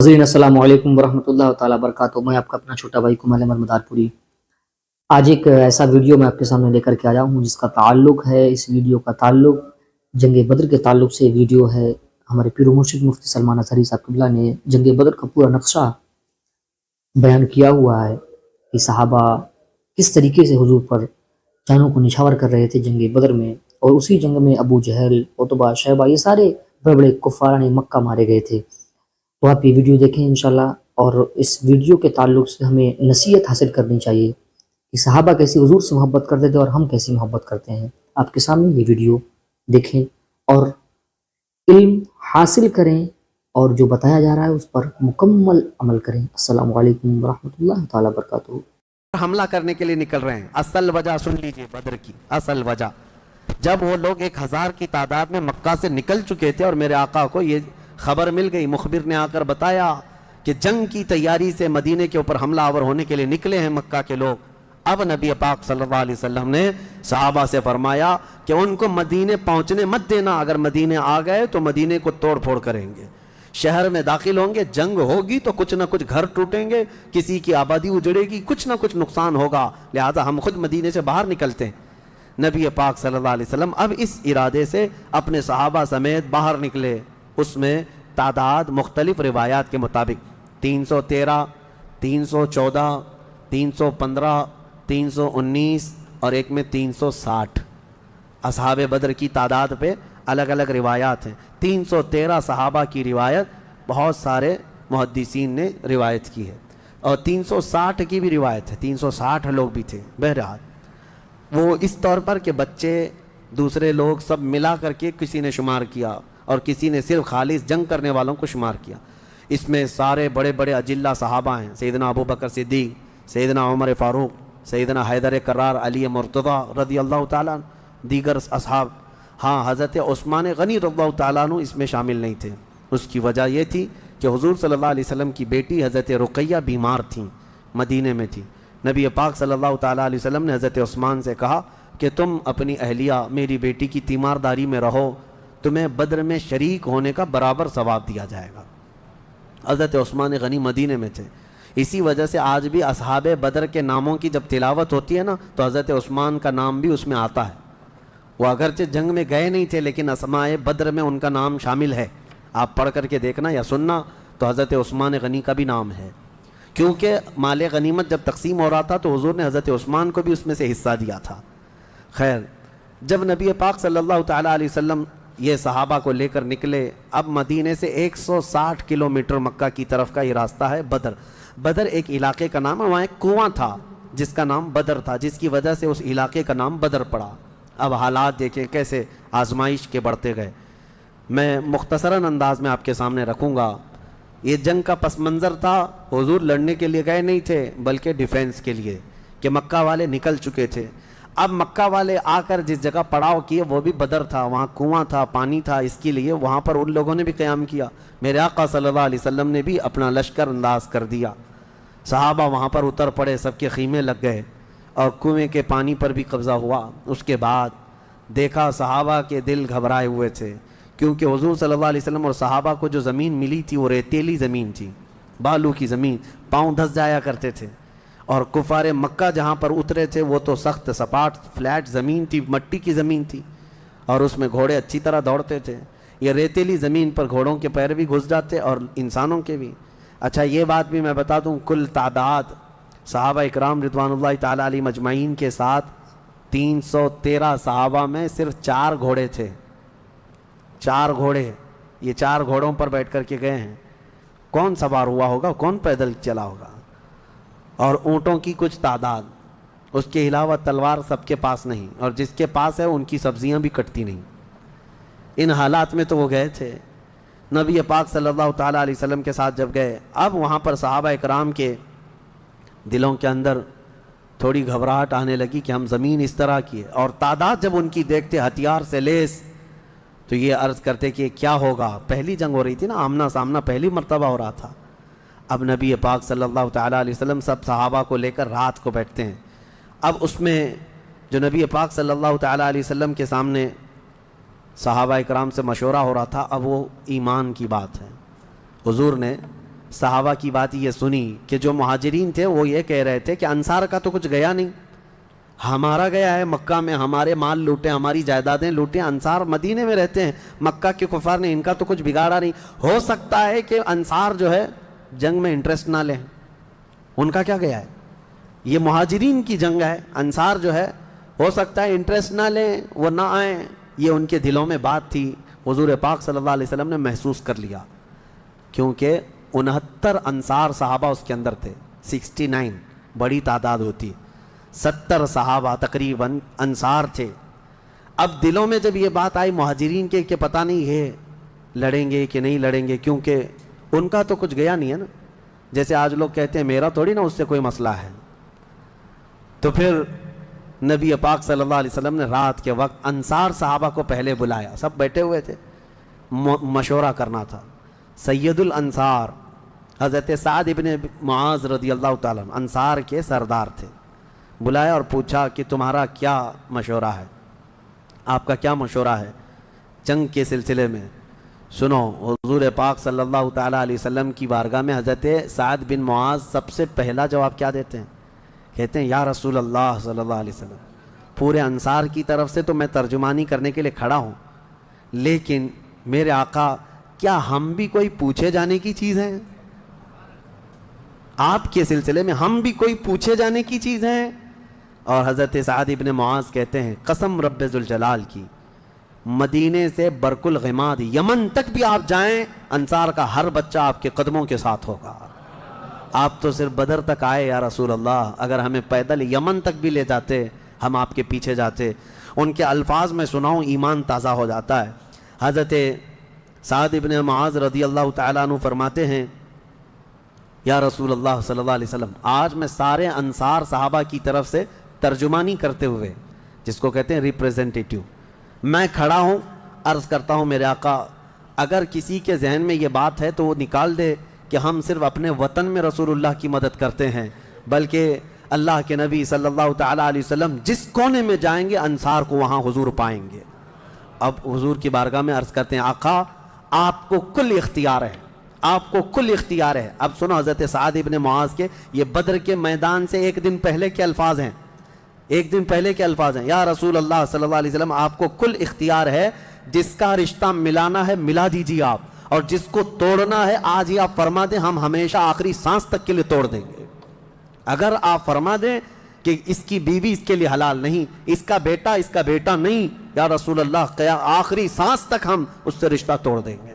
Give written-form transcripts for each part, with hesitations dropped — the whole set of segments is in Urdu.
ناظرین السلام علیکم ورحمۃ اللہ تعالیٰ وبرکاتہ۔ میں آپ کا اپنا چھوٹا بھائی کمال احمد مدارپوری آج ایک ایسا ویڈیو میں آپ کے سامنے لے کر کے آیا ہوں جس کا تعلق ہے، اس ویڈیو کا تعلق جنگ بدر کے تعلق سے ویڈیو ہے۔ ہمارے پیر و مرشد مفتی سلمان اطہری صاحب قبلہ نے جنگ بدر کا پورا نقشہ بیان کیا ہوا ہے کہ صحابہ کس طریقے سے حضور پر جانوں کو نچھاور کر رہے تھے جنگ بدر میں، اور اسی جنگ میں ابو جہل، عتبہ، شیبہ، یہ سارے بڑے بڑے کفاران مکہ مارے گئے تھے۔ تو آپ یہ ویڈیو دیکھیں انشاءاللہ، اور اس ویڈیو کے تعلق سے ہمیں نصیحت حاصل کرنی چاہیے کہ صحابہ کیسی حضور سے محبت کرتے تھے اور ہم کیسی محبت کرتے ہیں۔ آپ کے سامنے یہ ویڈیو دیکھیں اور علم حاصل کریں، اور جو بتایا جا رہا ہے اس پر مکمل عمل کریں۔ السلام علیکم ورحمۃ اللہ تعالیٰ وبرکاتہ۔ حملہ کرنے کے لیے نکل رہے ہیں۔ اصل وجہ سن لیجئے بدر کی اصل وجہ، جب وہ لوگ 1000 کی تعداد میں مکہ سے نکل چکے تھے اور میرے آقا کو یہ خبر مل گئی، مخبر نے آ کر بتایا کہ جنگ کی تیاری سے مدینے کے اوپر حملہ آور ہونے کے لیے نکلے ہیں مکہ کے لوگ۔ اب نبی پاک صلی اللہ علیہ وسلم نے صحابہ سے فرمایا کہ ان کو مدینے پہنچنے مت دینا، اگر مدینے آ گئے تو مدینے کو توڑ پھوڑ کریں گے، شہر میں داخل ہوں گے، جنگ ہوگی تو کچھ نہ کچھ گھر ٹوٹیں گے، کسی کی آبادی اجڑے گی، کچھ نہ کچھ نقصان ہوگا، لہذا ہم خود مدینے سے باہر نکلتے ہیں۔ نبی پاک صلی اللہ علیہ وسلم اب اس ارادے سے اپنے صحابہ سمیت باہر نکلے۔ اس میں تعداد مختلف روایات کے مطابق 313، 314، 315، 319 اور ایک میں 360 اصحاب بدر کی تعداد پہ الگ الگ روایات ہیں۔ 313 صحابہ کی روایت بہت سارے محدثین نے روایت کی ہے، اور 360 کی بھی روایت ہے، 360 لوگ بھی تھے۔ بہرحال وہ اس طور پر کہ بچے، دوسرے لوگ سب ملا کر کے کسی نے شمار کیا، اور کسی نے صرف خالص جنگ کرنے والوں کو شمار کیا۔ اس میں سارے بڑے بڑے اجلہ صحابہ ہیں، سیدنا ابو بکر صدیق، سیدنا عمر فاروق، سیدنا حیدر کرار، علی مرتضیٰ رضی اللہ تعالیٰ، دیگر اصحاب۔ ہاں، حضرت عثمان غنی رضی اللہ تعالیٰ عنہ اس میں شامل نہیں تھے۔ اس کی وجہ یہ تھی کہ حضور صلی اللہ علیہ وسلم کی بیٹی حضرت رقیہ بیمار تھیں، مدینے میں تھی۔ نبی پاک صلی اللہ تعالیٰ علیہ وسلم نے حضرت عثمان سے کہا کہ تم اپنی اہلیہ میری بیٹی کی تیمارداری میں رہو، تمہیں بدر میں شریک ہونے کا برابر ثواب دیا جائے گا۔ حضرت عثمان غنی مدینے میں تھے، اسی وجہ سے آج بھی اصحاب بدر کے ناموں کی جب تلاوت ہوتی ہے نا تو حضرت عثمان کا نام بھی اس میں آتا ہے۔ وہ اگرچہ جنگ میں گئے نہیں تھے لیکن اسماء بدر میں ان کا نام شامل ہے۔ آپ پڑھ کر کے دیکھنا یا سننا تو حضرت عثمان غنی کا بھی نام ہے، کیونکہ مال غنیمت جب تقسیم ہو رہا تھا تو حضور نے حضرت عثمان کو بھی اس میں سے حصہ دیا تھا۔ خیر، جب نبی پاک صلی اللہ تعالیٰ علیہ وسلم یہ صحابہ کو لے کر نکلے، اب مدینے سے 160 کلومیٹر مکہ کی طرف کا یہ راستہ ہے بدر۔ بدر ایک علاقے کا نام ہے، وہاں ایک کنواں تھا جس کا نام بدر تھا، جس کی وجہ سے اس علاقے کا نام بدر پڑا۔ اب حالات دیکھیں کیسے آزمائش کے بڑھتے گئے۔ میں مختصراً انداز میں آپ کے سامنے رکھوں گا۔ یہ جنگ کا پس منظر تھا، حضور لڑنے کے لیے گئے نہیں تھے بلکہ ڈیفینس کے لیے، کہ مکہ والے نکل چکے تھے۔ اب مکہ والے آ کر جس جگہ پڑاؤ کیے وہ بھی بدر تھا، وہاں کنواں تھا، پانی تھا، اس کے لیے وہاں پر ان لوگوں نے بھی قیام کیا۔ میرے آقا صلی اللہ علیہ وسلم نے بھی اپنا لشکر انداز کر دیا، صحابہ وہاں پر اتر پڑے، سب کے خیمے لگ گئے اور کنویں کے پانی پر بھی قبضہ ہوا۔ اس کے بعد دیکھا صحابہ کے دل گھبرائے ہوئے تھے، کیونکہ حضور صلی اللہ علیہ وسلم اور صحابہ کو جو زمین ملی تھی وہ ریتیلی زمین تھی، بالو کی زمین، پاؤں دھس جایا کرتے تھے، اور کفار مکہ جہاں پر اترے تھے وہ تو سخت سپاٹ فلیٹ زمین تھی، مٹی کی زمین تھی، اور اس میں گھوڑے اچھی طرح دوڑتے تھے۔ یہ ریتیلی زمین پر گھوڑوں کے پیر بھی گھس جاتے اور انسانوں کے بھی۔ اچھا، یہ بات بھی میں بتا دوں، کل تعداد صحابہ اکرام رضوان اللہ تعالیٰ علیہ مجمعین کے ساتھ 313 صحابہ میں صرف 4 گھوڑے تھے، 4 گھوڑے۔ یہ 4 گھوڑوں پر بیٹھ کر کے گئے ہیں۔ کون سوار ہوا ہوگا، کون پیدل چلا ہوگا؟ اور اونٹوں کی کچھ تعداد، اس کے علاوہ تلوار سب کے پاس نہیں، اور جس کے پاس ہے ان کی سبزیاں بھی کٹتی نہیں۔ ان حالات میں تو وہ گئے تھے۔ نبی پاک صلی اللہ تعالیٰ علیہ وسلم کے ساتھ جب گئے، اب وہاں پر صحابہ اکرام کے دلوں کے اندر تھوڑی گھبراہٹ آنے لگی کہ ہم زمین اس طرح کی ہے، اور تعداد جب ان کی دیکھتے ہتھیار سے لیس، تو یہ عرض کرتے کہ کیا ہوگا۔ پہلی جنگ ہو رہی تھی نا، آمنا سامنا پہلی مرتبہ ہو رہا تھا۔ اب نبی پاک صلی اللہ تعالیٰ علیہ وسلم سب صحابہ کو لے کر رات کو بیٹھتے ہیں۔ اب اس میں جو نبی پاک صلی اللہ تعالیٰ علیہ وسلم کے سامنے صحابہ اکرام سے مشورہ ہو رہا تھا، اب وہ ایمان کی بات ہے۔ حضور نے صحابہ کی بات یہ سنی کہ جو مہاجرین تھے وہ یہ کہہ رہے تھے کہ انصار کا تو کچھ گیا نہیں، ہمارا گیا ہے مکہ میں، ہمارے مال لوٹے، ہماری جائیدادیں لوٹیں، انصار مدینے میں رہتے ہیں، مکہ کے کفار نے ان کا تو کچھ بگاڑا نہیں، ہو سکتا ہے کہ انصار جو ہے جنگ میں انٹرسٹ نہ لیں، ان کا کیا گیا ہے، یہ مہاجرین کی جنگ ہے، انصار جو ہے ہو سکتا ہے انٹرسٹ نہ لیں، وہ نہ آئیں، یہ ان کے دلوں میں بات تھی، حضور پاک صلی اللہ علیہ وسلم نے محسوس کر لیا، کیونکہ 69 انصار صحابہ اس کے اندر تھے، 69 بڑی تعداد ہوتی، 70 صحابہ تقریباً انصار تھے۔ اب دلوں میں جب یہ بات آئی مہاجرین کے کہ پتہ نہیں یہ لڑیں گے کہ نہیں لڑیں گے، کیونکہ ان کا تو کچھ گیا نہیں ہے نا، جیسے آج لوگ کہتے ہیں میرا تھوڑی نا اس سے کوئی مسئلہ ہے، تو پھر نبی پاک صلی اللہ علیہ وسلم نے رات کے وقت انصار صحابہ کو پہلے بلایا، سب بیٹھے ہوئے تھے، مشورہ کرنا تھا۔ سید الانصار حضرت سعد ابن معاذ رضی اللہ تعالیٰ عنہ انصار کے سردار تھے، بلایا اور پوچھا کہ تمہارا کیا مشورہ ہے، آپ کا کیا مشورہ ہے جنگ کے سلسلے میں؟ سنو، حضور پاک صلی اللہ تعالیٰ علیہ وسلم کی بارگاہ میں حضرت سعد بن معاذ سب سے پہلا جواب کیا دیتے ہیں؟ کہتے ہیں یا رسول اللہ صلی اللہ علیہ وسلم، پورے انصار کی طرف سے تو میں ترجمانی کرنے کے لیے کھڑا ہوں، لیکن میرے آقا کیا ہم بھی کوئی پوچھے جانے کی چیز ہیں؟ آپ کے سلسلے میں ہم بھی کوئی پوچھے جانے کی چیز ہیں؟ اور حضرت سعد ابن معاذ کہتے ہیں قسم رب ذوالجلال کی، مدینے سے برق الغماد یمن تک بھی آپ جائیں، انصار کا ہر بچہ آپ کے قدموں کے ساتھ ہوگا۔ آپ تو صرف بدر تک آئے یا رسول اللہ، اگر ہمیں پیدل یمن تک بھی لے جاتے ہم آپ کے پیچھے جاتے۔ ان کے الفاظ میں سناؤں ایمان تازہ ہو جاتا ہے۔ حضرت سعد ابن معاذ رضی اللہ تعالیٰ عنہ فرماتے ہیں یا رسول اللہ صلی اللہ علیہ وسلم، آج میں سارے انصار صحابہ کی طرف سے ترجمانی کرتے ہوئے، جس کو کہتے ہیں ریپریزنٹیٹیو، میں کھڑا ہوں، عرض کرتا ہوں میرے آقا اگر کسی کے ذہن میں یہ بات ہے تو وہ نکال دے کہ ہم صرف اپنے وطن میں رسول اللہ کی مدد کرتے ہیں، بلکہ اللہ کے نبی صلی اللہ تعالیٰ علیہ وسلم جس کونے میں جائیں گے انصار کو وہاں حضور پائیں گے۔ اب حضور کی بارگاہ میں عرض کرتے ہیں آقا آپ کو کل اختیار ہے، آپ کو کل اختیار ہے۔ اب سنو حضرت سعد ابن معاذ کے یہ بدر کے میدان سے ایک دن پہلے کے الفاظ ہیں، ایک دن پہلے کے الفاظ ہیں، یا رسول اللہ صلی اللہ علیہ وسلم آپ کو کل اختیار ہے، جس کا رشتہ ملانا ہے ملا دیجیے آپ، اور جس کو توڑنا ہے آج ہی آپ فرما دیں، ہم ہمیشہ آخری سانس تک کے لیے توڑ دیں گے۔ اگر آپ فرما دیں کہ اس کی بیوی اس کے لیے حلال نہیں، اس کا بیٹا نہیں، یا رسول اللہ آخری سانس تک ہم اس سے رشتہ توڑ دیں گے۔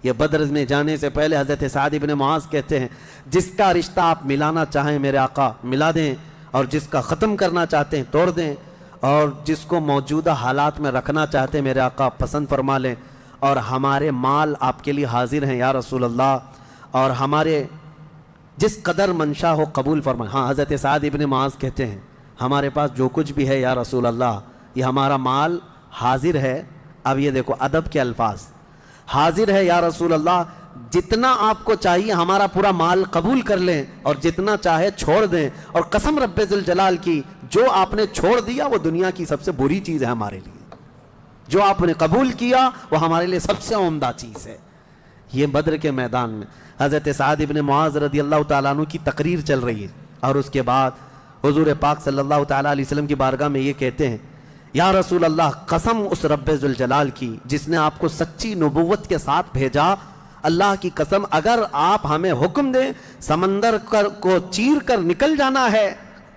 یہ بدر میں جانے سے پہلے حضرت سعد ابن معاذ کہتے ہیں جس کا رشتہ آپ ملانا چاہیں میرے آقا ملا دیں، اور جس کا ختم کرنا چاہتے ہیں توڑ دیں، اور جس کو موجودہ حالات میں رکھنا چاہتے ہیں میرے آقا پسند فرما لیں، اور ہمارے مال آپ کے لیے حاضر ہیں یا رسول اللہ، اور ہمارے جس قدر منشا ہو قبول فرمائیں۔ ہاں حضرت سعد ابن معاذ کہتے ہیں ہمارے پاس جو کچھ بھی ہے یا رسول اللہ یہ ہمارا مال حاضر ہے۔ اب یہ دیکھو ادب کے الفاظ، حاضر ہے یا رسول اللہ، جتنا آپ کو چاہیے ہمارا پورا مال قبول کر لیں اور جتنا چاہے چھوڑ دیں، اور قسم رب ذوالجلال کی جو آپ نے چھوڑ دیا وہ دنیا کی سب سے بری چیز ہے ہمارے لیے، جو آپ نے قبول کیا وہ ہمارے لیے سب سے عمدہ چیز ہے۔ یہ بدر کے میدان میں حضرت سعد ابن معاذ رضی اللہ تعالیٰ عنہ کی تقریر چل رہی ہے، اور اس کے بعد حضور پاک صلی اللہ تعالیٰ علیہ وسلم کی بارگاہ میں یہ کہتے ہیں یا رسول اللہ قسم اس رب ذوالجلال کی جس نے آپ کو سچی نبوت کے ساتھ بھیجا، اللہ کی قسم اگر آپ ہمیں حکم دیں سمندر کو چیر کر نکل جانا ہے،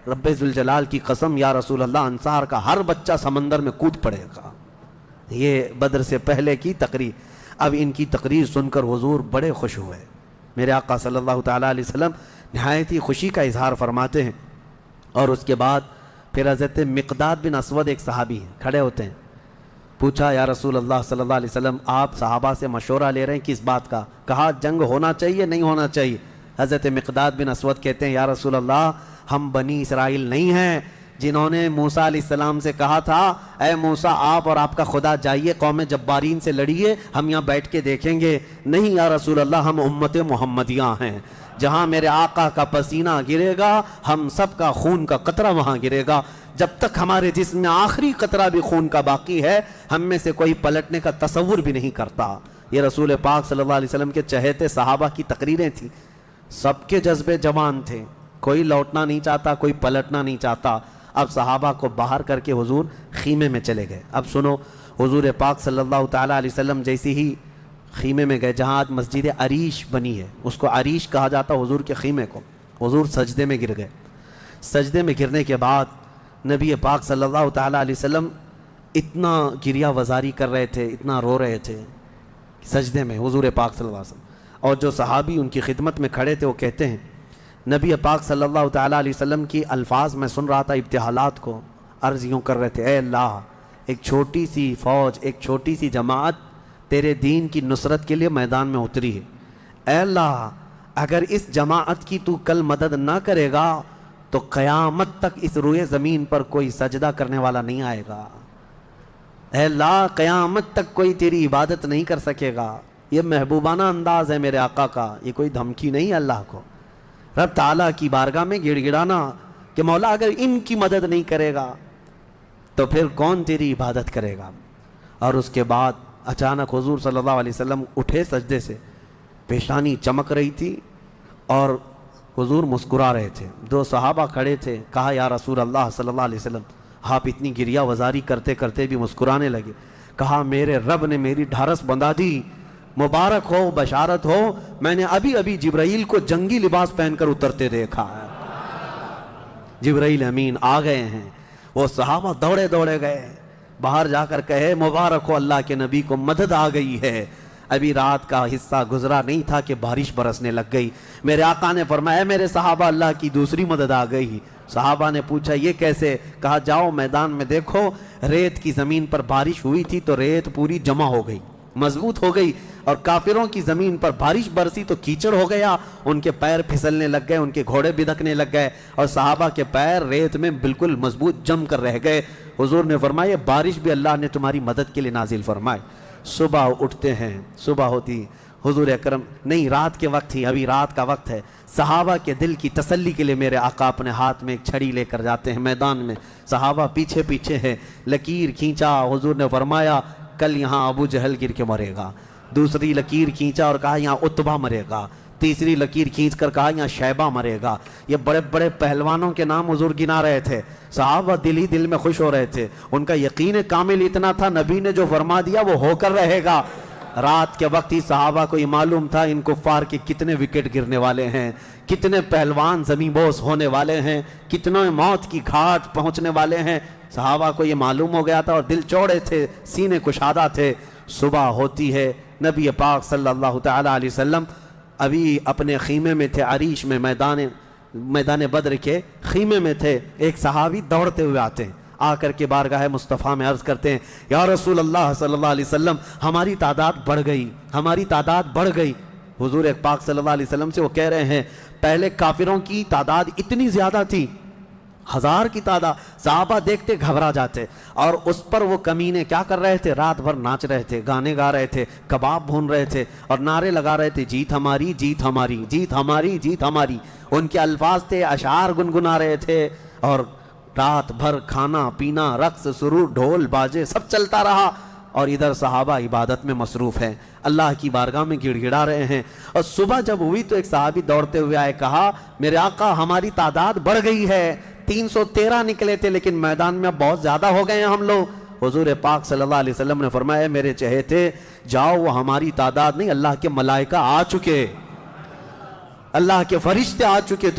رب ذوالجلال کی قسم یا رسول اللہ انصار کا ہر بچہ سمندر میں کود پڑے گا۔ یہ بدر سے پہلے کی تقریر۔ اب ان کی تقریر سن کر حضور بڑے خوش ہوئے، میرے آقا صلی اللہ تعالیٰ علیہ وسلم نہایت ہی خوشی کا اظہار فرماتے ہیں، اور اس کے بعد پھر حضرت مقداد بن اسود ایک صحابی ہیں کھڑے ہوتے ہیں، پوچھا یا رسول اللہ صلی اللہ علیہ وسلم آپ صحابہ سے مشورہ لے رہے ہیں کس بات کا؟ کہا جنگ ہونا چاہیے نہیں ہونا چاہیے؟ حضرت مقداد بن اسود کہتے ہیں یا رسول اللہ ہم بنی اسرائیل نہیں ہیں جنہوں نے موسیٰ علیہ السلام سے کہا تھا اے موسیٰ آپ اور آپ کا خدا جائیے قوم جبارین سے لڑیے، ہم یہاں بیٹھ کے دیکھیں گے۔ نہیں یا رسول اللہ ہم امت محمدیہ ہیں، جہاں میرے آقا کا پسینہ گرے گا ہم سب کا خون کا قطرہ وہاں گرے گا، جب تک ہمارے جسم میں آخری قطرہ بھی خون کا باقی ہے ہم میں سے کوئی پلٹنے کا تصور بھی نہیں کرتا۔ یہ رسول پاک صلی اللہ علیہ وسلم کے چہیتے صحابہ کی تقریریں تھیں۔ سب کے جذبے جوان تھے, کوئی لوٹنا نہیں چاہتا, کوئی پلٹنا نہیں چاہتا. اب صحابہ کو باہر کر کے حضور خیمے میں چلے گئے. اب سنو, حضور پاک صلی اللہ تعالیٰ علیہ وسلم جیسے ہی خیمے میں گئے, جہاں آج مسجد عریش بنی ہے, اس کو عریش کہا جاتا حضور کے خیمے کو, حضور سجدے میں گر گئے. سجدے میں گرنے کے بعد نبی پاک صلی اللہ تعالیٰ علیہ وسلم اتنا گریہ وزاری کر رہے تھے, اتنا رو رہے تھے سجدے میں حضور پاک صلی اللہ علیہ وسلم. اور جو صحابی ان کی خدمت میں کھڑے تھے وہ کہتے ہیں نبی پاک صلی اللہ تعالیٰ علیہ وسلم کی الفاظ میں سن رہا تھا ابتحالات کو, عرض یوں کر رہے تھے, اے اللہ ایک چھوٹی سی فوج, ایک چھوٹی سی جماعت تیرے دین کی نصرت کے لیے میدان میں اتری ہے. اے اللہ اگر اس جماعت کی تو کل مدد نہ کرے گا تو قیامت تک اس روئے زمین پر کوئی سجدہ کرنے والا نہیں آئے گا. اے اللہ قیامت تک کوئی تیری عبادت نہیں کر سکے گا. یہ محبوبانہ انداز ہے میرے آقا کا, یہ کوئی دھمکی نہیں ہے اللہ کو. رب تعالیٰ کی بارگاہ میں گڑ گڑانا کہ مولا اگر ان کی مدد نہیں کرے گا تو پھر کون تیری عبادت کرے گا. اور اس کے بعد اچانک حضور صلی اللہ علیہ وسلم اٹھے سجدے سے, پیشانی چمک رہی تھی اور حضور مسکرا رہے تھے. دو صحابہ کھڑے تھے, کہا یا رسول اللہ صلی اللہ علیہ وسلم آپ اتنی گریہ وزاری کرتے کرتے بھی مسکرانے لگے. کہا میرے رب نے میری ڈھارس بندھا دی, مبارک ہو, بشارت ہو, میں نے ابھی ابھی جبرائیل کو جنگی لباس پہن کر اترتے دیکھا ہے. جبرائیل امین آ گئے ہیں. وہ صحابہ دوڑے دوڑے گئے, باہر جا کر کہے مبارک ہو اللہ کے نبی کو مدد آ گئی ہے. ابھی رات کا حصہ گزرا نہیں تھا کہ بارش برسنے لگ گئی. میرے آقا نے فرمایا میرے صحابہ اللہ کی دوسری مدد آ گئی. صحابہ نے پوچھا یہ کیسے؟ کہا جاؤ میدان میں دیکھو, ریت کی زمین پر بارش ہوئی تھی تو ریت پوری جمع ہو گئی, مضبوط ہو گئی, اور کافروں کی زمین پر بارش برسی تو کیچڑ ہو گیا, ان کے پیر پھسلنے لگ گئے, ان کے گھوڑے بدکنے لگ گئے, اور صحابہ کے پیر ریت میں بالکل مضبوط جم کر رہ گئے. حضور نے فرمایا بارش بھی اللہ نے تمہاری مدد کے لیے نازل فرمائے. صبح اٹھتے ہیں, صبح ہوتی, حضور اکرم نہیں رات کے وقت ہی, ابھی رات کا وقت ہے, صحابہ کے دل کی تسلی کے لیے میرے آقا اپنے ہاتھ میں ایک چھڑی لے کر جاتے ہیں میدان میں. صحابہ پیچھے پیچھے ہیں, لکیر کھینچا, حضور نے فرمایا کل یہاں ابو جہل گر کے مرے گا. دوسری لکیر کھینچا اور کہا یہاں عتبہ مرے گا. تیسری لکیر کھینچ کر کہا یہاں شیبہ مرے گا. یہ بڑے بڑے پہلوانوں کے نام حضور گنا رہے تھے. صحابہ دل ہی دل میں خوش ہو رہے تھے, ان کا یقین کامل اتنا تھا نبی نے جو فرما دیا وہ ہو کر رہے گا. رات کے وقت ہی صحابہ کو یہ معلوم تھا ان کفار کے کتنے وکٹ گرنے والے ہیں, کتنے پہلوان زمین بوس ہونے والے ہیں, کتنے موت کی گھاٹ پہنچنے والے ہیں. صحابہ کو یہ معلوم ہو گیا تھا اور دل چوڑے تھے, سینے کشادہ تھے. صبح ہوتی ہے, نبی پاک صلی اللہ تعالیٰ علیہ وسلم ابھی اپنے خیمے میں تھے, عریش میں, میدان بدر کے خیمے میں تھے. ایک صحابی دوڑتے ہوئے آتے ہیں, آ کر کے بارگاہ مصطفیٰ میں عرض کرتے ہیں یا رسول اللہ صلی اللہ علیہ وسلم ہماری تعداد بڑھ گئی, ہماری تعداد بڑھ گئی. حضور پاک صلی اللہ علیہ وسلم سے وہ کہہ رہے ہیں پہلے کافروں کی تعداد اتنی زیادہ تھی, 1000 کی تعداد. صحابہ دیکھتے گھبرا جاتے, اور اس پر وہ کمینے کیا کر رہے تھے, رات بھر ناچ رہے تھے, گانے گا رہے تھے, کباب بھون رہے تھے, اور نعرے لگا رہے تھے جیت ہماری, جیت ہماری, جیت ہماری, جیت ہماری. ان کے الفاظ تھے, اشعار گنگنا رہے تھے, اور رات بھر کھانا پینا, رقص سرور, ڈھول باجے سب چلتا رہا. اور ادھر صحابہ عبادت میں مصروف ہیں, اللہ کی بارگاہ میں گڑ گڑا رہے ہیں. اور صبح جب ہوئی تو ایک صحابی دوڑتے ہوئے آئے, کہا میرے آقا ہماری تعداد بڑھ گئی ہے, 313 نکلے تھے لیکن میدان میں اب بہت زیادہ ہو گئے ہیں ہم لوگ. حضور پاک صلی اللہ علیہ وسلم نے فرمایا میرے چہیتے جاؤ, وہ ہماری تعداد نہیں, اللہ کے ملائکہ آ چکے, اللہ کے فرشتے آ چکے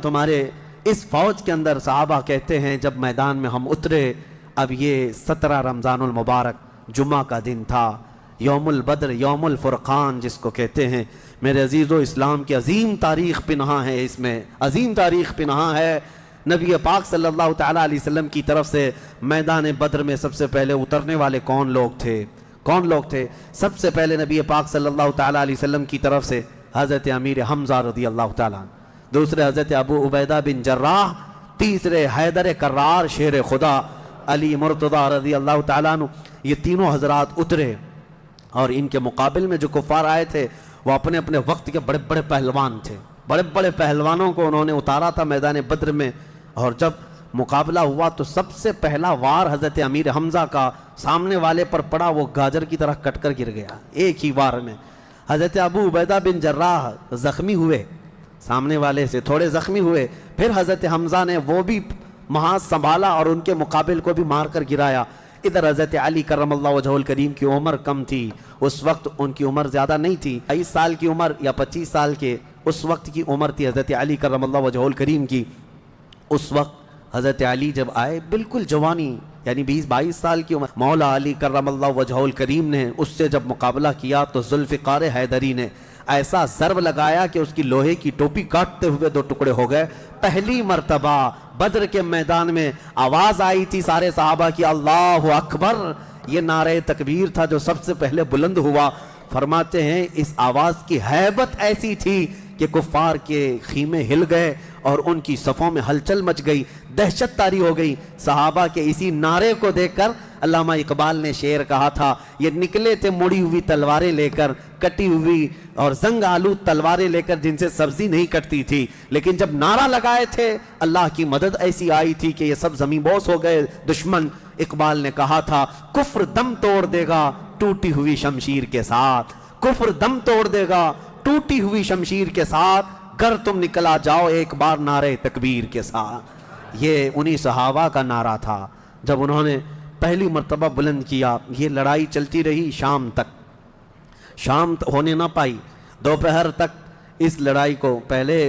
تمہارے اس فوج کے اندر. صحابہ کہتے ہیں جب میدان میں ہم اترے, اب یہ 17 رمضان المبارک جمعہ کا دن تھا, یوم البدر, یوم الفرقان جس کو کہتے ہیں. میرے عزیزو, اسلام کی عظیم تاریخ پنہاں ہے, اس میں عظیم تاریخ پنہاں ہے. نبی پاک صلی اللہ تعالیٰ علیہ وسلم کی طرف سے میدان بدر میں سب سے پہلے اترنے والے کون لوگ تھے؟ سب سے پہلے نبی پاک صلی اللہ تعالیٰ علیہ وسلم کی طرف سے حضرت امیر حمزہ رضی اللہ تعالیٰ, دوسرے حضرت ابو عبیدہ بن جراح, تیسرے حیدر کرار شیر خدا علی مرتضی رضی اللہ تعالیٰ عنہ. یہ تینوں حضرات اترے, اور ان کے مقابل میں جو کفار آئے تھے وہ اپنے اپنے وقت کے بڑے بڑے پہلوان تھے. بڑے بڑے پہلوانوں کو انہوں نے اتارا تھا میدان بدر میں, اور جب مقابلہ ہوا تو سب سے پہلا وار حضرت امیر حمزہ کا سامنے والے پر پڑا, وہ گاجر کی طرح کٹ کر گر گیا ایک ہی وار میں. حضرت ابو عبیدہ بن جراح زخمی ہوئے, سامنے والے سے تھوڑے زخمی ہوئے، پھر حضرت حمزہ نے وہ بھی محاذ سنبھالا اور ان کے مقابل کو بھی مار کر گرایا۔ ادھر حضرت علی کرم اللہ وجہہ الکریم کی عمر کم تھی، اس وقت ان کی عمر زیادہ نہیں تھی، 22 سال کی عمر یا 25 سال کے اس وقت کی عمر تھی حضرت علی کرم اللہ وجہہ الکریم کی۔ اس وقت حضرت علی جب آئے بالکل جوانی، یعنی 20-22 سال کی عمر، مولا علی کرم اللہ وجہہ الکریم نے اس سے جب مقابلہ کیا تو ذوالفقار حیدری نے ایسا ضرب لگایا کہ اس کی لوہے کی ٹوپی کاٹتے ہوئے 2 ٹکڑے ہو گئے۔ پہلی مرتبہ بدر کے میدان میں آواز آئی تھی سارے صحابہ کی اللہ اکبر، یہ نعرہ تکبیر تھا جو سب سے پہلے بلند ہوا۔ فرماتے ہیں اس آواز کی ہیبت ایسی تھی کہ کفار کے خیمے ہل گئے اور ان کی صفوں میں ہلچل مچ گئی، دہشت طاری ہو گئی۔ صحابہ کے اسی نعرے کو دیکھ کر علامہ اقبال نے شعر کہا تھا، یہ نکلے تھے مڑی ہوئی تلواریں لے کر، کٹی ہوئی اور زنگ آلود تلواریں لے کر جن سے سبزی نہیں کٹتی تھی، لیکن جب نعرہ لگائے تھے اللہ کی مدد ایسی آئی تھی کہ یہ سب زمین بوس ہو گئے دشمن۔ اقبال نے کہا تھا کفر دم توڑ دے گا ٹوٹی ہوئی شمشیر کے ساتھ، کفر دم توڑ دے گا ٹوٹی ہوئی شمشیر کے ساتھ، گر تم نکلا جاؤ ایک بار نعرے تکبیر کے ساتھ۔ یہ انہی صحابہ کا نعرہ تھا جب انہوں نے پہلی مرتبہ بلند کیا۔ یہ لڑائی چلتی رہی شام تک، شام ہونے نہ پائی، دوپہر تک اس لڑائی کو پہلے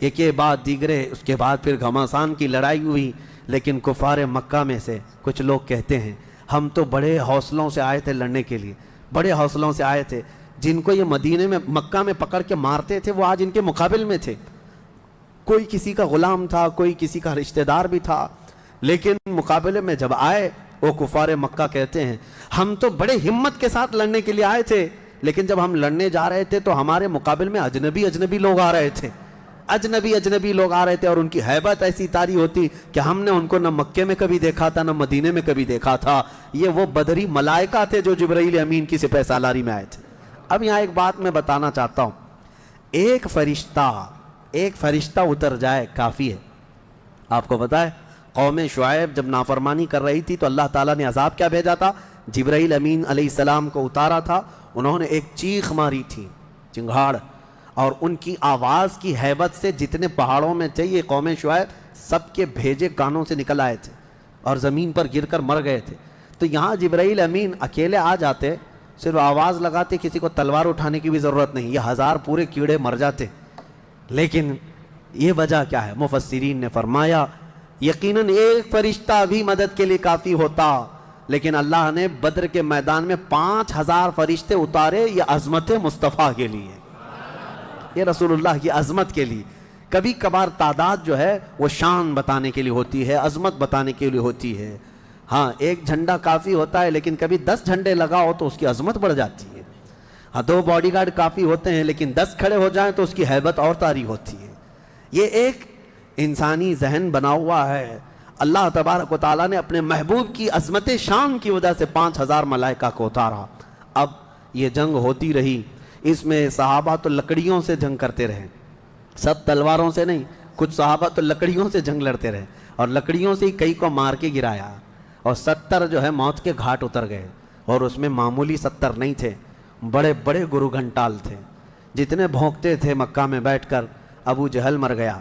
ایک بعد دیگرے، اس کے بعد پھر گھمسان کی لڑائی ہوئی۔ لیکن کفار مکہ میں سے کچھ لوگ کہتے ہیں ہم تو بڑے حوصلوں سے آئے تھے لڑنے کے لیے، بڑے حوصلوں سے آئے تھے، جن کو یہ مدینے میں مکہ میں پکڑ کے مارتے تھے وہ آج ان کے مقابل میں تھے، کوئی کسی کا غلام تھا، کوئی کسی کا رشتہ دار بھی تھا، لیکن مقابلے میں جب آئے وہ کفار مکہ کہتے ہیں ہم تو بڑے ہمت کے ساتھ لڑنے کے لیے آئے تھے، لیکن جب ہم لڑنے جا رہے تھے تو ہمارے مقابل میں اجنبی لوگ آ رہے تھے، اجنبی لوگ آ رہے تھے، اور ان کی ہیبت ایسی طاری ہوتی کہ ہم نے ان کو نہ مکے میں کبھی دیکھا تھا نہ مدینے میں کبھی دیکھا تھا۔ یہ وہ بدری ملائکہ تھے جو جبرائیل امین کی سپہ سالاری میں آئے تھے۔ اب یہاں ایک بات میں بتانا چاہتا ہوں، ایک فرشتہ اتر جائے کافی ہے۔ آپ کو پتا ہے قوم شعیب جب نافرمانی کر رہی تھی تو اللہ تعالیٰ نے عذاب کیا بھیجا تھا؟ جبرائیل امین علیہ السلام کو اتارا تھا، انہوں نے ایک چیخ ماری تھی، چنگھاڑ، اور ان کی آواز کی ہیبت سے جتنے پہاڑوں میں تھے یہ قوم شعیب سب کے بھیجے کانوں سے نکل آئے تھے اور زمین پر گر کر مر گئے تھے۔ تو یہاں جبرائیل امین اکیلے آ جاتے، صرف آواز لگاتے، کسی کو تلوار اٹھانے کی بھی ضرورت نہیں، یہ 1000 پورے کیڑے مر جاتے۔ لیکن یہ وجہ کیا ہے؟ مفسرین نے فرمایا یقیناً ایک فرشتہ بھی مدد کے لیے کافی ہوتا، لیکن اللہ نے بدر کے میدان میں 5000 فرشتے اتارے، یہ عظمت مصطفیٰ کے لیے، یہ رسول اللہ کی عظمت کے لیے۔ کبھی کبھار تعداد جو ہے وہ شان بتانے کے لیے ہوتی ہے، عظمت بتانے کے لیے ہوتی ہے۔ ہاں ایک جھنڈا کافی ہوتا ہے، لیکن کبھی 10 جھنڈے لگاؤ تو اس کی عظمت بڑھ جاتی ہے۔ ہاں 2 باڈی گارڈ کافی ہوتے ہیں، لیکن 10 کھڑے ہو جائیں تو اس کی ہیبت اور طاری ہوتی ہے۔ یہ ایک انسانی ذہن بنا ہوا ہے۔ اللہ تبارک و تعالیٰ نے اپنے محبوب کی عظمت شان کی وجہ سے 5000 ملائکہ کو اتارا۔ اب یہ جنگ ہوتی رہی، اس میں صحابہ تو لکڑیوں سے جنگ کرتے رہے، سب تلواروں سے نہیں، کچھ صحابہ تو لکڑیوں سے جنگ لڑتے رہے، اور لکڑیوں سے ہی کئی کو مار کے گرایا، اور 70 جو ہے موت کے گھاٹ اتر گئے، اور اس میں معمولی 70 نہیں تھے، بڑے بڑے گرو گھنٹال تھے، جتنے بھونکتے تھے مکہ میں بیٹھ کر۔ ابو جہل مر گیا،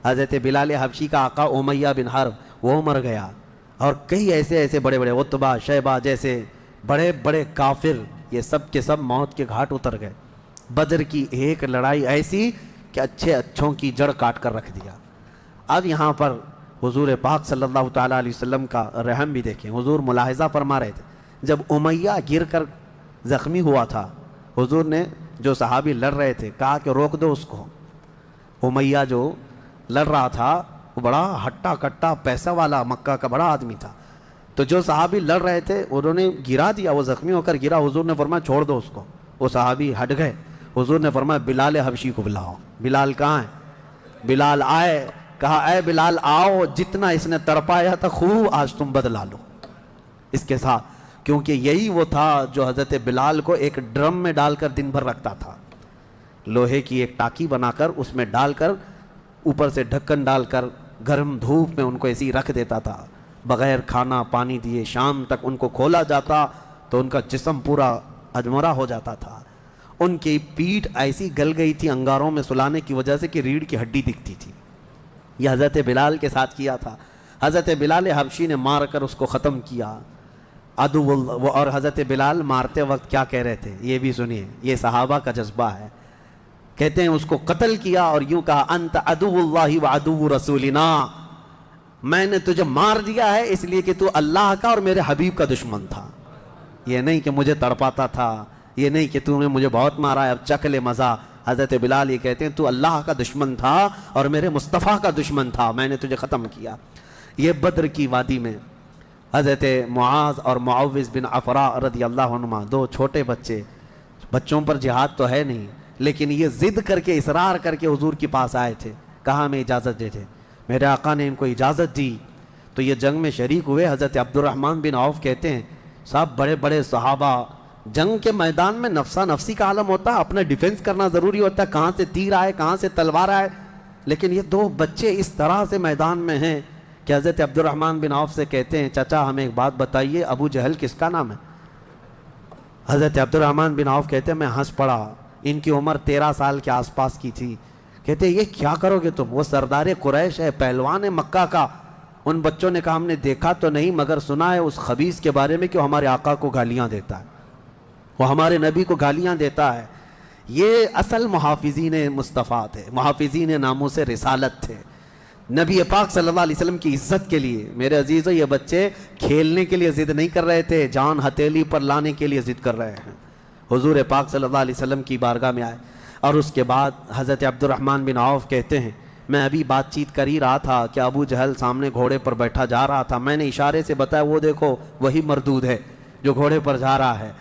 حضرت بلال حبشی کا آقا امیہ بن حرب وہ مر گیا، اور کئی ایسے بڑے بڑے عتبہ شیبہ جیسے بڑے بڑے کافر، یہ سب کے سب موت کے گھاٹ اتر گئے۔ بدر کی ایک لڑائی ایسی کہ اچھوں کی جڑ کاٹ کر رکھ دیا۔ اب یہاں پر حضور پاک صلی اللہ تعالیٰ علیہ وسلم کا رحم بھی دیکھیں، حضور ملاحظہ فرما رہے تھے، جب امیہ گر کر زخمی ہوا تھا، حضور نے جو صحابی لڑ رہے تھے کہا کہ روک دو اس کو۔ امیہ جو لڑ رہا تھا وہ بڑا ہٹا کٹا پیسہ والا مکہ کا بڑا آدمی تھا، تو جو صحابی لڑ رہے تھے انہوں نے گرا دیا، وہ زخمی ہو کر گرا، حضور نے فرمایا چھوڑ دو اس کو، وہ صحابی ہٹ گئے۔ حضور نے فرمایا بلال حبشی کو بلاؤ۔ بلال کہاں ہے؟ بلال آئے، کہا اے بلال آؤ، جتنا اس نے تڑپایا تھا خوب آج تم بدلا لو اس کے ساتھ، کیونکہ یہی وہ تھا جو حضرت بلال کو ایک ڈرم میں ڈال کر دن بھر رکھتا تھا، لوہے کی ایک ٹاکی بنا کر اس میں ڈال کر اوپر سے ڈھکن ڈال کر گرم دھوپ میں ان کو ایسی رکھ دیتا تھا، بغیر کھانا پانی دیے شام تک ان کو کھولا جاتا تو ان کا جسم پورا اجمرا ہو جاتا تھا۔ ان کی پیٹھ ایسی گل گئی تھی انگاروں میں سلانے کی وجہ سے کہ ریڑھ کی ہڈی دکھتی تھی۔ یہ حضرت بلال کے ساتھ کیا تھا۔ حضرت بلال حبشی نے مار کر اس کو ختم کیا۔ عدو اللہ، اور حضرت بلال مارتے وقت کیا کہہ رہے تھے یہ بھی سنیے، یہ صحابہ کا جذبہ ہے۔ کہتے ہیں اس کو قتل کیا اور یوں کہا انت عدو اللہ و عدو رسولنا، میں نے تجھے مار دیا ہے اس لیے کہ تو اللہ کا اور میرے حبیب کا دشمن تھا، یہ نہیں کہ مجھے تڑپاتا تھا، یہ نہیں کہ تو نے مجھے بہت مارا ہے اب چکھ لے مزہ۔ حضرت بلال یہ کہتے ہیں تو اللہ کا دشمن تھا اور میرے مصطفیٰ کا دشمن تھا، میں نے تجھے ختم کیا۔ یہ بدر کی وادی میں حضرت معاذ اور معوذ بن عفراء رضی اللہ عنہما، دو چھوٹے بچے، بچوں پر جہاد تو ہے نہیں لیکن یہ ضد کر کے اصرار کر کے حضور کے پاس آئے تھے، کہا ہمیں اجازت دے دے۔ میرے آقا نے ان کو اجازت دی تو یہ جنگ میں شریک ہوئے۔ حضرت عبد الرحمن بن عوف کہتے ہیں صاحب بڑے بڑے صحابہ، جنگ کے میدان میں نفسا نفسی کا عالم ہوتا ہے، اپنا ڈیفنس کرنا ضروری ہوتا ہے، کہاں سے تیر آئے کہاں سے تلوار آئے، لیکن یہ دو بچے اس طرح سے میدان میں ہیں کہ حضرت عبد الرحمن بن عوف سے کہتے ہیں چچا ہمیں ایک بات بتائیے، ابو جہل کس کا نام ہے؟ حضرت عبد الرحمن بن عوف کہتے ہیں میں ہنس پڑا، ان کی عمر 13 سال کے آس پاس کی تھی۔ کہتے ہیں یہ کیا کرو گے تم؟ وہ سردار قریش ہے، پہلوان ہے مکہ کا۔ ان بچوں نے کہا ہم نے دیکھا تو نہیں مگر سنا ہے اس خبیث کے بارے میں کہ وہ ہمارے آقا کو گالیاں دیتا ہے، وہ ہمارے نبی کو گالیاں دیتا ہے۔ یہ اصل محافظین مصطفیٰ تھے، محافظین ناموس رسالت تھے، نبی پاک صلی اللہ علیہ وسلم کی عزت کے لیے۔ میرے عزیزو یہ بچے کھیلنے کے لیے ضد نہیں کر رہے تھے، جان ہتھیلی پر لانے کے لیے ضد کر رہے ہیں۔ حضور پاک صلی اللہ علیہ وسلم کی بارگاہ میں آئے اور اس کے بعد حضرت عبد الرحمن بن عوف کہتے ہیں میں ابھی بات چیت کر ہی رہا تھا کہ ابو جہل سامنے گھوڑے پر بیٹھا جا رہا تھا، میں نے اشارے سے بتایا وہ دیکھو وہی مردود ہے جو گھوڑے پر جا رہا ہے۔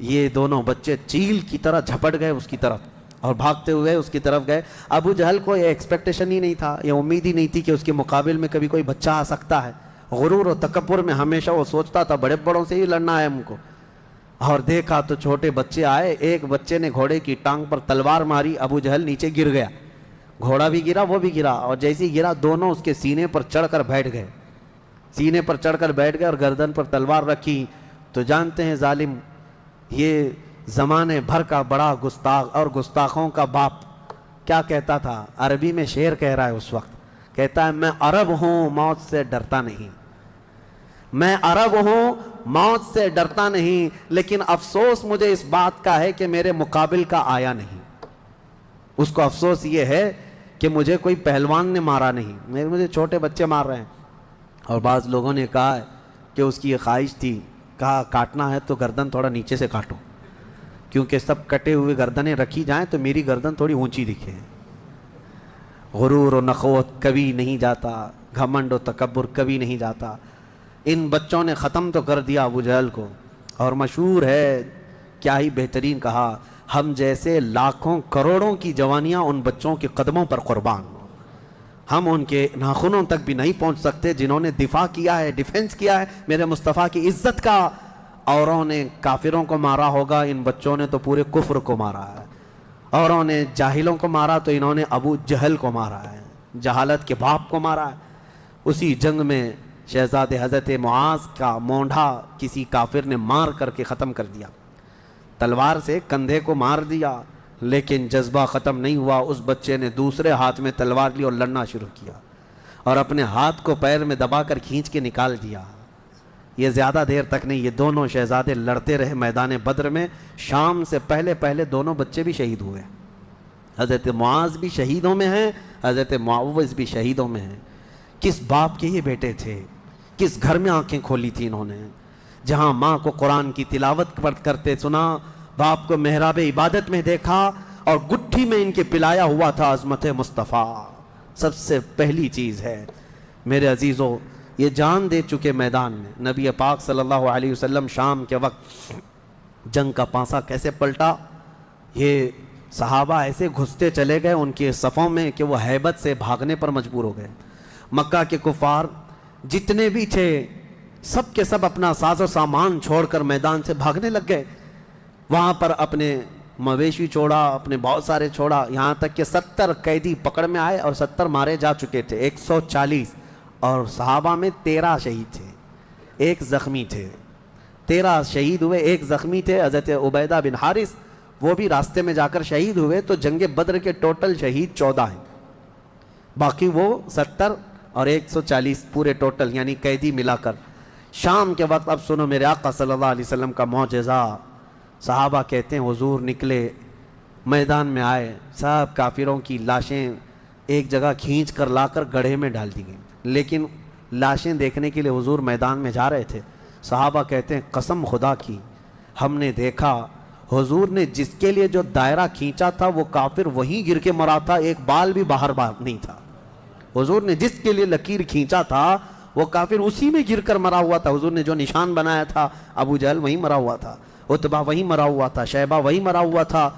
یہ دونوں بچے چیل کی طرح جھپٹ گئے اس کی طرف اور بھاگتے ہوئے اس کی طرف گئے۔ ابو جہل کو یہ ایکسپیکٹیشن ہی نہیں تھا، یہ امید ہی نہیں تھی کہ اس کے مقابل میں کبھی کوئی بچہ آ سکتا ہے۔ غرور و تکبر میں ہمیشہ وہ سوچتا تھا بڑے بڑوں سے ہی لڑنا ہے ہم کو، اور دیکھا تو چھوٹے بچے آئے، ایک بچے نے گھوڑے کی ٹانگ پر تلوار ماری، ابو جہل نیچے گر گیا، گھوڑا بھی گرا وہ بھی گرا، اور جیسے ہی گرا دونوں اس کے سینے پر چڑھ کر بیٹھ گئے، سینے پر چڑھ کر بیٹھ گئے اور گردن پر تلوار رکھی۔ تو جانتے ہیں ظالم یہ زمانے بھر کا بڑا گستاخ اور گستاخوں کا باپ کیا کہتا تھا، عربی میں شعر کہہ رہا ہے اس وقت، کہتا ہے میں عرب ہوں موت سے ڈرتا نہیں، میں عرب ہوں موت سے ڈرتا نہیں، لیکن افسوس مجھے اس بات کا ہے کہ میرے مقابل کا آیا نہیں۔ اس کو افسوس یہ ہے کہ مجھے کوئی پہلوان نے مارا نہیں، مجھے چھوٹے بچے مار رہے ہیں۔ اور بعض لوگوں نے کہا کہ اس کی یہ خواہش تھی، کہا کاٹنا ہے تو گردن تھوڑا نیچے سے کاٹو، کیونکہ سب کٹے ہوئے گردنیں رکھی جائیں تو میری گردن تھوڑی اونچی دکھے۔ غرور و نخوت کبھی نہیں جاتا، گھمنڈ و تکبر کبھی نہیں جاتا۔ ان بچوں نے ختم تو کر دیا ابو جہل کو، اور مشہور ہے کیا ہی بہترین کہا، ہم جیسے لاکھوں کروڑوں کی جوانیاں ان بچوں کے قدموں پر قربان ہوں، ہم ان کے ناخنوں تک بھی نہیں پہنچ سکتے جنہوں نے دفاع کیا ہے، ڈیفنس کیا ہے میرے مصطفیٰ کی عزت کا۔ اوروں نے کافروں کو مارا ہوگا، ان بچوں نے تو پورے کفر کو مارا ہے۔ اوروں نے جاہلوں کو مارا تو انہوں نے ابو جہل کو مارا ہے، جہالت کے باپ کو مارا ہے۔ اسی جنگ میں شہزادے حضرت معاذ کا مونڈھا کسی کافر نے مار کر کے ختم کر دیا، تلوار سے کندھے کو مار دیا، لیکن جذبہ ختم نہیں ہوا۔ اس بچے نے دوسرے ہاتھ میں تلوار لی اور لڑنا شروع کیا، اور اپنے ہاتھ کو پیر میں دبا کر کھینچ کے نکال دیا۔ یہ زیادہ دیر تک نہیں، یہ دونوں شہزادے لڑتے رہے میدان بدر میں۔ شام سے پہلے پہلے دونوں بچے بھی شہید ہوئے، حضرت معاذ بھی شہیدوں میں ہیں، حضرت معوذ بھی شہیدوں میں ہیں۔ کس باپ کے یہ بیٹے تھے، کس گھر میں آنکھیں کھولی تھی انہوں نے، جہاں ماں کو قرآن کی تلاوت کرتے سنا، باپ کو محراب عبادت میں دیکھا، اور گٹھی میں ان کے پلایا ہوا تھا عظمت مصطفیٰ۔ سب سے پہلی چیز ہے میرے عزیزو، یہ جان دے چکے میدان میں۔ نبی پاک صلی اللہ علیہ وسلم شام کے وقت جنگ کا پانسا کیسے پلٹا، یہ صحابہ ایسے گھستے چلے گئے ان کے صفوں میں کہ وہ ہیبت سے بھاگنے پر مجبور ہو گئے۔ مکہ کے کفار جتنے بھی تھے سب کے سب اپنا ساز و سامان چھوڑ کر میدان سے بھاگنے لگ گئے۔ وہاں پر اپنے مویشی چھوڑا، اپنے بہت سارے چھوڑا، یہاں تک کہ 70 قیدی پکڑ میں آئے اور 70 مارے جا چکے تھے، 140، اور صحابہ میں 13 شہید تھے، 1 زخمی تھے۔ 13 شہید ہوئے، 1 زخمی تھے۔ حضرت عبیدہ بن حارث وہ بھی راستے میں جا کر شہید ہوئے، تو جنگ بدر کے ٹوٹل شہید 14 ہیں، باقی وہ 70 اور 140 پورے ٹوٹل یعنی قیدی ملا کر۔ شام کے وقت اب سنو میرے آقا صلی اللہ علیہ وسلم کا معجزہ، صحابہ کہتے ہیں حضور نکلے، میدان میں آئے، سب کافروں کی لاشیں ایک جگہ کھینچ کر لا کر گڑھے میں ڈال دی گئیں، لیکن لاشیں دیکھنے کے لیے حضور میدان میں جا رہے تھے۔ صحابہ کہتے ہیں قسم خدا کی ہم نے دیکھا حضور نے جس کے لیے جو دائرہ کھینچا تھا وہ کافر وہیں گر کے مرا تھا، ایک بال بھی باہر نہیں تھا۔ حضور نے جس کے لیے لکیر کھینچا تھا وہ کافر اسی میں گر کر مرا ہوا تھا۔ حضور نے جو نشان بنایا تھا ابو جہل وہیں مرا ہوا تھا، عتبہ وہیں مرا ہوا تھا، شیبہ وہیں مرا ہوا تھا۔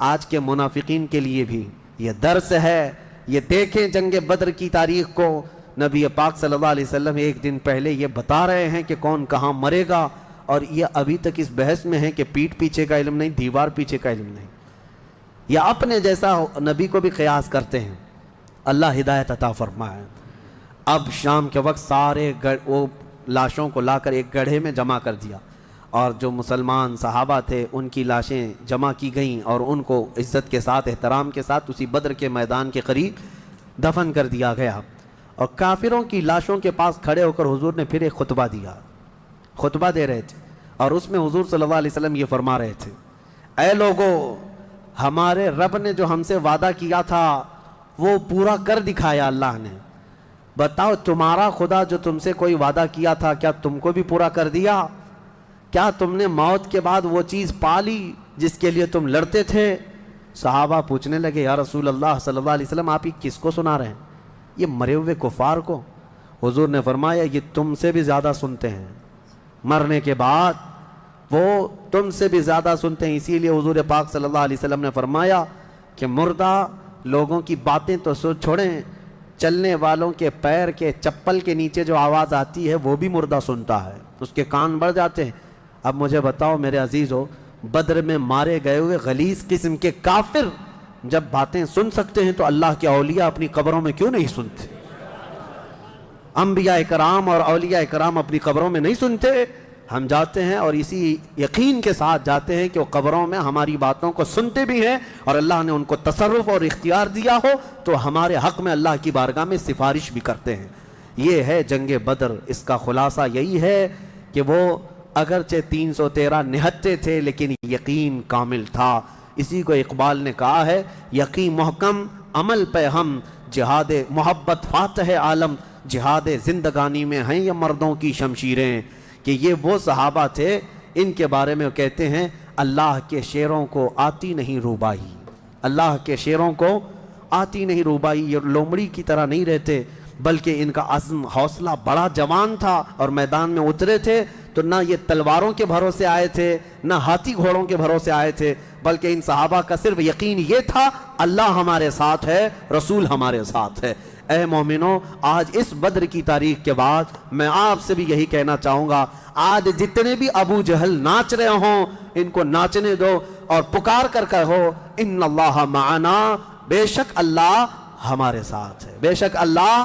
آج کے منافقین کے لیے بھی یہ درس ہے، یہ دیکھیں جنگ بدر کی تاریخ کو، نبی پاک صلی اللہ علیہ وسلم ایک دن پہلے یہ بتا رہے ہیں کہ کون کہاں مرے گا، اور یہ ابھی تک اس بحث میں ہے کہ پیٹھ پیچھے کا علم نہیں، دیوار پیچھے کا علم نہیں، یا اپنے جیسا نبی کو بھی قیاس کرتے ہیں۔ اللہ ہدایت عطا فرمائے۔ اب شام کے وقت سارے وہ لاشوں کو لا کر ایک گڑھے میں جمع کر دیا، اور جو مسلمان صحابہ تھے ان کی لاشیں جمع کی گئیں اور ان کو عزت کے ساتھ احترام کے ساتھ اسی بدر کے میدان کے قریب دفن کر دیا گیا۔ اور کافروں کی لاشوں کے پاس کھڑے ہو کر حضور نے پھر ایک خطبہ دیا، خطبہ دے رہے تھے، اور اس میں حضور صلی اللہ علیہ وسلم یہ فرما رہے تھے، اے لوگو ہمارے رب نے جو ہم سے وعدہ کیا تھا وہ پورا کر دکھایا اللہ نے، بتاؤ تمہارا خدا جو تم سے کوئی وعدہ کیا تھا کیا تم کو بھی پورا کر دیا؟ کیا تم نے موت کے بعد وہ چیز پا لی جس کے لیے تم لڑتے تھے؟ صحابہ پوچھنے لگے یا رسول اللہ صلی اللہ علیہ وسلم آپ یہ کس کو سنا رہے ہیں؟ یہ مرے ہوئے کفار کو۔ حضور نے فرمایا یہ تم سے بھی زیادہ سنتے ہیں، مرنے کے بعد وہ تم سے بھی زیادہ سنتے ہیں۔ اسی لیے حضور پاک صلی اللہ علیہ وسلم نے فرمایا کہ مردہ لوگوں کی باتیں تو چھوڑیں، چلنے والوں کے پیر کے چپل کے نیچے جو آواز آتی ہے وہ بھی مردہ سنتا ہے، اس کے کان بڑھ جاتے ہیں۔ اب مجھے بتاؤ میرے عزیزو، بدر میں مارے گئے ہوئے غلیظ قسم کے کافر جب باتیں سن سکتے ہیں تو اللہ کے اولیاء اپنی قبروں میں کیوں نہیں سنتے؟ انبیاء کرام اور اولیاء کرام اپنی قبروں میں نہیں سنتے؟ ہم جاتے ہیں اور اسی یقین کے ساتھ جاتے ہیں کہ وہ قبروں میں ہماری باتوں کو سنتے بھی ہیں، اور اللہ نے ان کو تصرف اور اختیار دیا ہو تو ہمارے حق میں اللہ کی بارگاہ میں سفارش بھی کرتے ہیں۔ یہ ہے جنگ بدر، اس کا خلاصہ یہی ہے کہ وہ اگرچہ 313 نہتے تھے لیکن یقین کامل تھا۔ اسی کو اقبال نے کہا ہے، یقین محکم عمل پہ ہم، جہاد محبت فاتح عالم، جہاد زندگانی میں ہیں یہ مردوں کی شمشیریں۔ کہ یہ وہ صحابہ تھے، ان کے بارے میں وہ کہتے ہیں اللہ کے شیروں کو آتی نہیں روبائی، اللہ کے شیروں کو آتی نہیں روبائی، یہ لومڑی کی طرح نہیں رہتے بلکہ ان کا عزم حوصلہ بڑا جوان تھا، اور میدان میں اترے تھے تو نہ یہ تلواروں کے بھروسے آئے تھے نہ ہاتھی گھوڑوں کے بھروسے آئے تھے، بلکہ ان صحابہ کا صرف یقین یہ تھا اللہ ہمارے ساتھ ہے، رسول ہمارے ساتھ ہے۔ اے مومنوں، آج اس بدر کی تاریخ کے بعد میں آپ سے بھی یہی کہنا چاہوں گا، آج جتنے بھی ابو جہل ناچ رہے ہوں ان کو ناچنے دو اور پکار کر کہو ان اللہ معنا، بے شک اللہ ہمارے ساتھ ہے، بے شک اللہ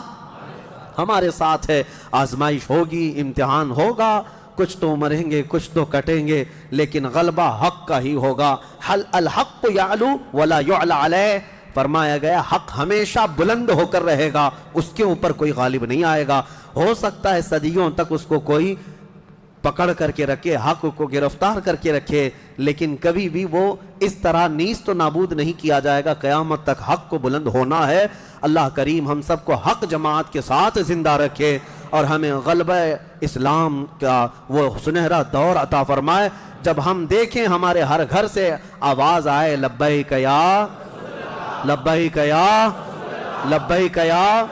ہمارے ساتھ ہے۔ آزمائش ہوگی، امتحان ہوگا، کچھ تو مریں گے کچھ تو کٹیں گے، لیکن غلبہ حق کا ہی ہوگا۔ حل الحق یعلو ولا یعلی علیہ، فرمایا گیا حق ہمیشہ بلند ہو کر رہے گا، اس کے اوپر کوئی غالب نہیں آئے گا۔ ہو سکتا ہے صدیوں تک اس کو کوئی پکڑ کر کے رکھے، حق کو گرفتار کر کے رکھے، لیکن کبھی بھی وہ اس طرح نیست و نابود نہیں کیا جائے گا۔ قیامت تک حق کو بلند ہونا ہے۔ اللہ کریم ہم سب کو حق جماعت کے ساتھ زندہ رکھے اور ہمیں غلبہ اسلام کا وہ سنہرا دور عطا فرمائے، جب ہم دیکھیں ہمارے ہر گھر سے آواز آئے لبیک یا لبیک یا لبیک یا